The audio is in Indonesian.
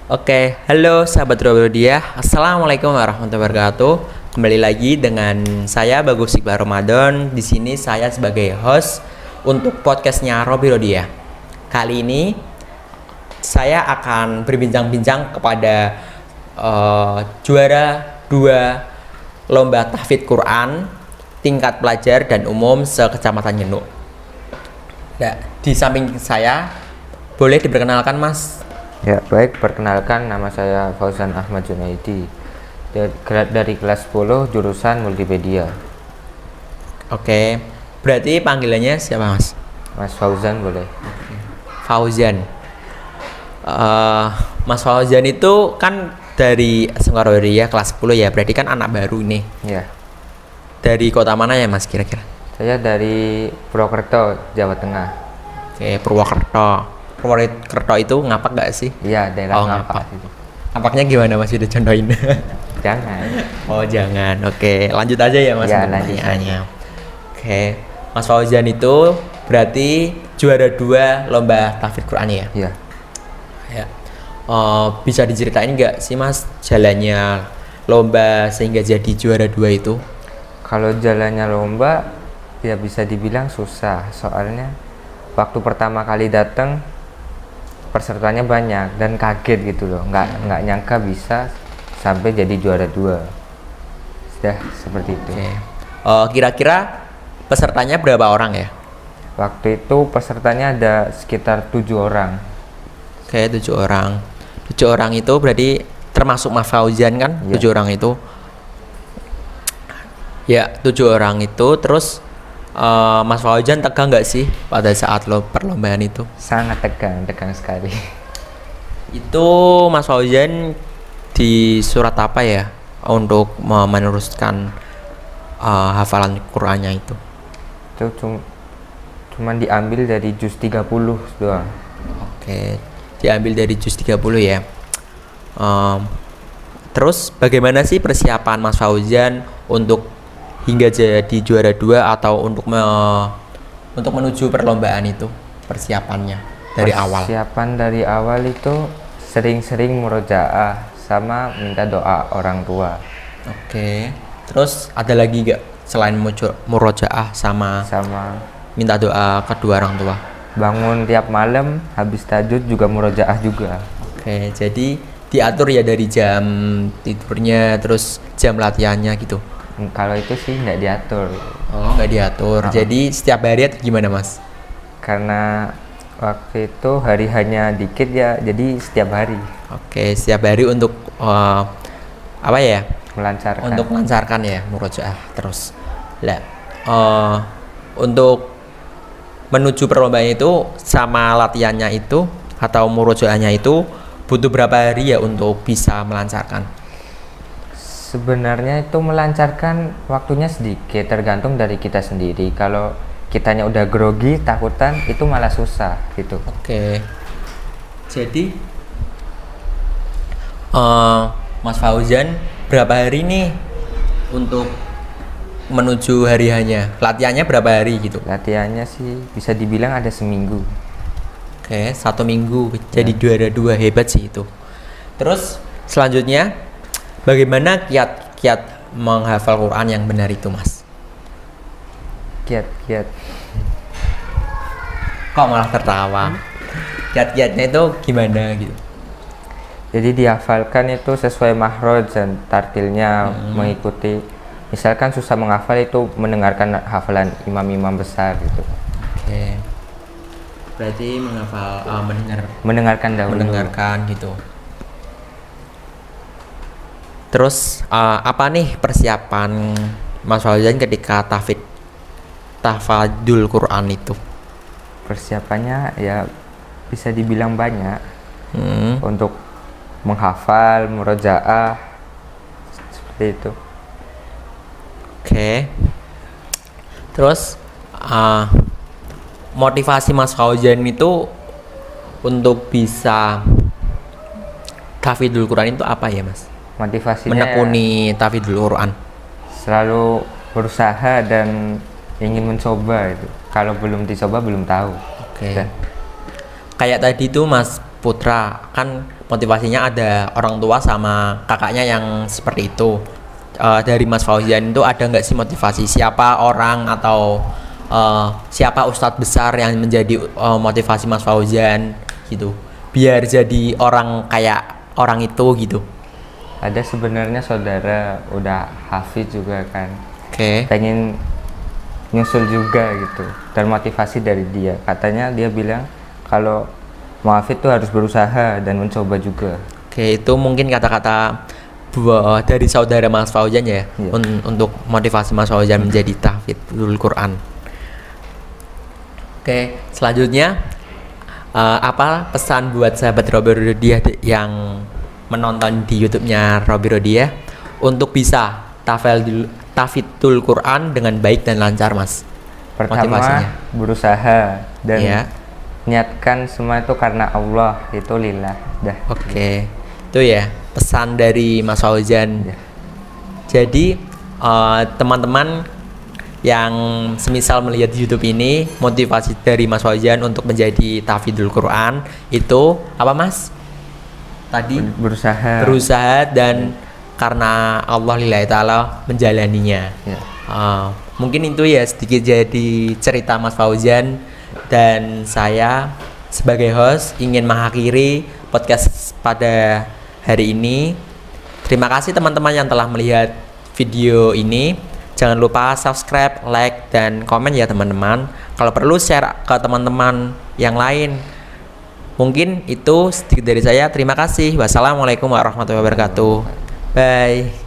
Oke, halo sahabat Robodia. Assalamualaikum warahmatullahi wabarakatuh. Kembali lagi dengan saya Bagus Iqbal Ramadan. Di sini saya sebagai host untuk podcastnya Robi Rodia. Kali ini saya akan berbincang-bincang kepada juara 2 lomba tahfidz Quran tingkat pelajar dan umum se-Kecamatan Nyenuk. Ya, di samping saya boleh diperkenalkan Mas. Ya, baik, perkenalkan nama saya Fauzan Ahmad Junaidi dari kelas 10 jurusan Multimedia. Oke, berarti panggilannya siapa Mas? Mas Fauzan boleh. Fauzan. Mas Fauzan itu kan dari Sengkarodia kelas 10 ya, berarti kan anak baru nih. Ya, Dari kota mana ya Mas kira-kira? saya dari Purwokerto, Jawa Tengah. Oke, Purwokerto. Purwokerto itu ngapak gak sih? Iya, daerah ngapak. Ngapak itu. Ngapaknya gimana Mas? Udah contohin. Jangan. Oh jangan. Oke, lanjut aja ya Mas. Ya, lanjut pertanyaannya. Oke, Mas Fauzan itu berarti juara 2 lomba tahfidz Quran ya? Iya. Ya. Bisa diceritain nggak sih Mas jalannya lomba sehingga jadi juara 2 itu? Kalau jalannya lomba ya bisa dibilang susah, soalnya waktu pertama kali datang pesertanya banyak dan kaget gitu loh, nggak nyangka bisa sampai jadi juara 2. Sudah seperti itu. Oke. Kira-kira pesertanya berapa orang ya? Waktu itu pesertanya ada sekitar 7 orang. Oke, 7 orang. 7 orang itu berarti termasuk Mas Fauzan kan? Iya. 7 orang itu. Ya, 7 orang itu terus Mas Fauzan tegang nggak sih pada saat perlombaan itu? Sangat tegang sekali. Itu Mas Fauzan di surat apa ya untuk meneruskan hafalan Qur'annya itu? Itu cuman diambil dari juz 30 doang. Oke, diambil dari juz 30 ya. Terus bagaimana sih persiapan Mas Fauzan untuk hingga jadi juara 2 atau untuk menuju perlombaan itu, persiapannya dari awal? Persiapan dari awal itu sering-sering murojaah sama minta doa orang tua. Oke. Terus ada lagi gak selain murojaah sama minta doa kedua orang tua? Bangun tiap malam habis tahajud juga murojaah juga. Oke, jadi diatur ya dari jam tidurnya terus jam latihannya gitu. Kalau itu sih nggak diatur. Oh, nggak diatur. Jadi setiap hari atau gimana Mas? Karena waktu itu hari hanya dikit ya, jadi setiap hari Oke, setiap hari untuk apa ya? melancarkan. Untuk melancarkan ya murojaah terus. Lah, untuk menuju perlombaan itu sama latihannya itu atau murojaahnya itu butuh berapa hari ya untuk bisa melancarkan? Sebenarnya itu melancarkan waktunya sedikit, tergantung dari kita sendiri. Kalau kitanya udah grogi, takutan, itu malah susah gitu. Oke. Jadi Mas Fauzan berapa hari nih untuk menuju hari hanya? Latihannya berapa hari gitu? Latihannya sih bisa dibilang ada seminggu. Oke, 1 minggu jadi juara 2, hebat sih itu. Terus selanjutnya bagaimana kiat-kiat menghafal Quran yang benar itu Mas? Kiat-kiat. Kok malah tertawa? Kiat-kiatnya itu gimana gitu? Jadi dihafalkan itu sesuai makhraj dan tartilnya, mengikuti. Misalkan susah menghafal itu mendengarkan hafalan imam-imam besar gitu. Oke. Berarti menghafal Mendengarkan dahulu. mendengarkan gitu. Terus apa nih persiapan Mas Fauzan ketika tahfadzul Quran itu? Persiapannya ya bisa dibilang banyak. Untuk menghafal, murojaah seperti itu. Oke. Terus motivasi Mas Fauzan itu untuk bisa tahfidzul Quran itu apa ya Mas? Motivasinya Menekuni tahfidzul Quran. selalu berusaha dan ingin mencoba itu. Kalau belum dicoba belum tahu. Oke. Dan Kayak tadi tuh Mas Putra kan motivasinya ada orang tua sama kakaknya yang seperti itu. Dari Mas Fauzan itu ada nggak sih motivasi, siapa orang atau siapa ustadz besar yang menjadi motivasi Mas Fauzan gitu, biar jadi orang kayak orang itu gitu? Ada sebenarnya saudara udah hafiz juga kan, Oke. pengen nyusul juga gitu, dan motivasi dari dia, katanya dia bilang kalau mau hafid tuh harus berusaha dan mencoba juga. Oke, itu mungkin kata-kata dari saudara Mas Fauzan ya, Iya. untuk motivasi Mas Fauzan menjadi tahfidzul Quran. Oke, selanjutnya apa pesan buat sahabat Robi Rodiah yang menonton di YouTube-nya Robi Rodiah untuk bisa tahfidzul Quran dengan baik dan lancar, Mas? Pertama, Motivasinya. berusaha dan Iya. niatkan semua itu karena Allah, itu lillah dah. Oke, itu ya pesan dari Mas Fauzan. Iya. Jadi teman-teman yang semisal melihat YouTube ini, motivasi dari Mas Fauzan untuk menjadi tahfidzul Quran itu apa, Mas? Tadi berusaha dan karena Allah lillahi ta'ala menjalaninya. Ya. Mungkin itu ya sedikit jadi cerita Mas Fauzan, dan saya sebagai host ingin mengakhiri podcast pada hari ini. Terima kasih teman-teman yang telah melihat video ini. Jangan lupa subscribe, like, dan komen ya teman-teman. Kalau perlu share ke teman-teman yang lain. Mungkin itu sedikit dari saya. Terima kasih. Wassalamualaikum warahmatullahi wabarakatuh. Bye.